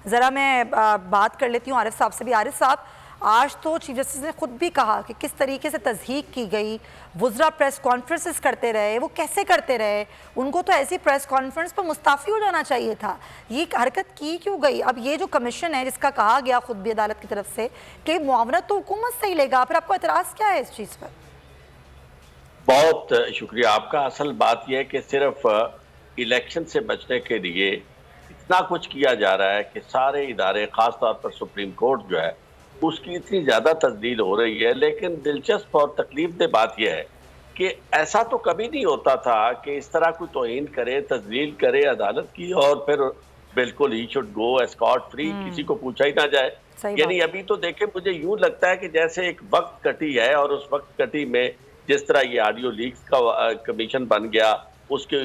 ذرا میں بات کر لیتی ہوں عارف صاحب سے بھی. عارف صاحب، آج تو چیف جسٹس نے خود بھی کہا کہ کس طریقے سے تضحیک کی گئی، وزراء پریس کانفرنسز کرتے رہے، وہ کیسے کرتے رہے؟ ان کو تو ایسی پریس کانفرنس پر مستعفی ہو جانا چاہیے تھا. یہ حرکت کی کیوں گئی؟ اب یہ جو کمیشن ہے جس کا کہا گیا خود بھی عدالت کی طرف سے کہ معاونت تو حکومت سے ہی لے گا، پھر آپ کو اعتراض کیا ہے اس چیز پر؟ بہت شکریہ آپ کا. اصل بات یہ ہے کہ صرف الیکشن سے بچنے کے لیے اتنا کچھ کیا جا رہا ہے کہ سارے ادارے، خاص طور پر سپریم کورٹ جو ہے اس کی اتنی زیادہ تذلیل ہو رہی ہے. لیکن دلچسپ اور تکلیف دہ بات یہ ہے کہ ایسا تو کبھی نہیں ہوتا تھا کہ اس طرح کوئی توہین کرے، تذلیل کرے عدالت کی اور پھر بالکل he should go Scott free, کسی کو پوچھا ہی نہ جائے. یعنی ابھی تو دیکھیں، مجھے یوں لگتا ہے کہ جیسے ایک وقت کٹی ہے اور اس وقت کٹی میں جس طرح یہ آڈیو لیکس کا کمیشن بن گیا، اس کے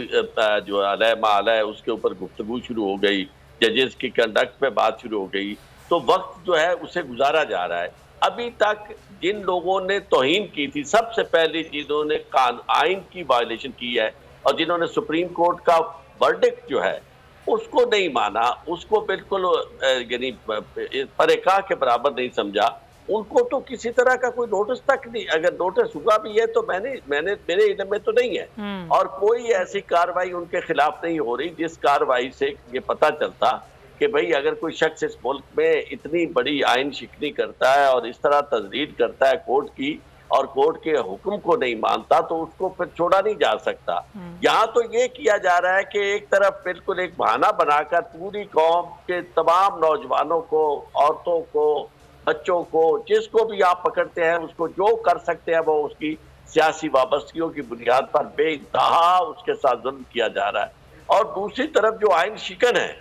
جو علیہ ما علیہ اس کے اوپر گفتگو شروع ہو گئی، ججز کی کنڈکٹ پہ بات شروع ہو گئی، تو وقت جو ہے اسے گزارا جا رہا ہے. ابھی تک جن لوگوں نے توہین کی تھی، سب سے پہلے جنہوں نے آئین کی وائلیشن کی ہے اور جنہوں نے سپریم کورٹ کا ورڈکٹ جو ہے اس کو نہیں مانا، اس کو بالکل یعنی پریکا کے برابر نہیں سمجھا، ان کو تو کسی طرح کا کوئی نوٹس تک نہیں. اگر نوٹس ہوا بھی ہے تو میرے علم میں تو نہیں ہے، اور کوئی ایسی کاروائی ان کے خلاف نہیں ہو رہی جس کاروائی سے یہ پتہ چلتا کہ بھئی اگر کوئی شخص اس ملک میں اتنی بڑی آئین شکنی کرتا ہے اور اس طرح تذلیل کرتا ہے کورٹ کی اور کورٹ کے حکم کو نہیں مانتا تو اس کو پھر چھوڑا نہیں جا سکتا. یہاں تو یہ کیا جا رہا ہے کہ ایک طرف بالکل ایک بہانہ بنا کر پوری قوم کے تمام نوجوانوں کو، عورتوں کو، بچوں کو، جس کو بھی آپ پکڑتے ہیں اس کو جو کر سکتے ہیں وہ اس کی سیاسی وابستگیوں کی بنیاد پر بے انتہا اس کے ساتھ ظلم کیا جا رہا ہے. اور دوسری طرف جو آئین شکن ہے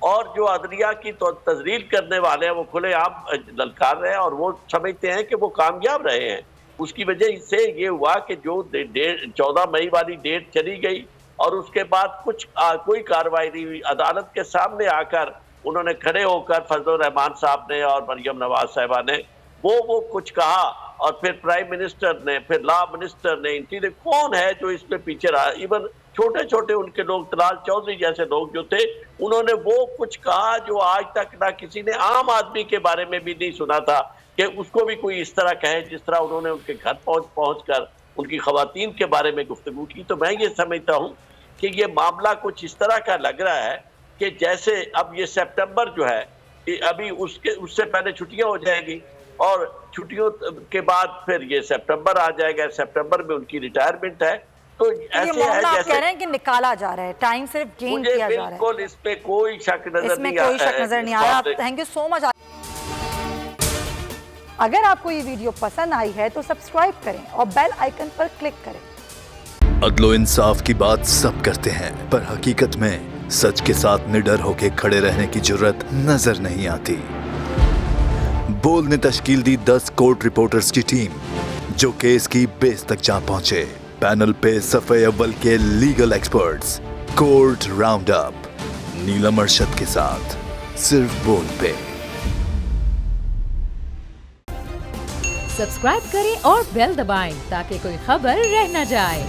اور جو عدلیہ کی تذلیل کرنے والے ہیں وہ کھلے عام للکار رہے ہیں اور وہ سمجھتے ہیں کہ وہ کامیاب رہے ہیں. اس کی وجہ سے یہ ہوا کہ جو 14 مئی والی ڈیٹ چلی گئی اور اس کے بعد کوئی کاروائی نہیں ہوئی. عدالت کے سامنے آ کر انہوں نے کھڑے ہو کر فضل الرحمان صاحب نے اور مریم نواز صاحبہ نے وہ کچھ کہا، اور پھر پرائم منسٹر نے، پھر لا منسٹر نے، انٹیریئر کون ہے جو اس پہ پیچھے رہا؟ ایون چھوٹے چھوٹے ان کے لوگ، طلال چودھری جیسے لوگ جو تھے، انہوں نے وہ کچھ کہا جو آج تک نہ کسی نے عام آدمی کے بارے میں بھی نہیں سنا تھا کہ اس کو بھی کوئی اس طرح کہے جس طرح انہوں نے ان کے گھر پہنچ کر ان کی خواتین کے بارے میں گفتگو کی. تو میں یہ سمجھتا ہوں کہ یہ معاملہ کچھ اس طرح کا لگ رہا ہے کہ جیسے اب یہ سپٹمبر جو ہے ابھی اس سے پہلے چھٹیاں ہو جائیں گی اور چھٹیوں کے بعد پھر یہ سپٹمبر آ جائے گا. سپٹمبر میں ان کی ریٹائرمنٹ ہے. تو ایسے ہے آپ کہہ رہے ہیں کہ نکالا جا رہا ہے، ٹائم صرف گین کیا جا رہا ہے. بالکل اس پہ کوئی شک نظر نہیں آ رہا. تھینک یو سو مچ. اگر آپ کو یہ ویڈیو پسند آئی ہے تو سبسکرائب کریں اور بیل آئیکن پر کلک کریں. عدل و انصاف کی بات سب کرتے ہیں، پر حقیقت میں سچ کے ساتھ نڈر ہو کے کھڑے رہنے کی جرت نظر نہیں آتی. بول نے تشکیل دی 10 کورٹ رپورٹرز کی ٹیم جو کیس کی بیس تک جا پہنچے. پینل پہ صفحے اول کے legal experts. Court round up Neelam Arshad کے ساتھ صرف بول پہ. سبسکرائب کریں اور بیل دبائیں تاکہ کوئی خبر رہ نہ جائے.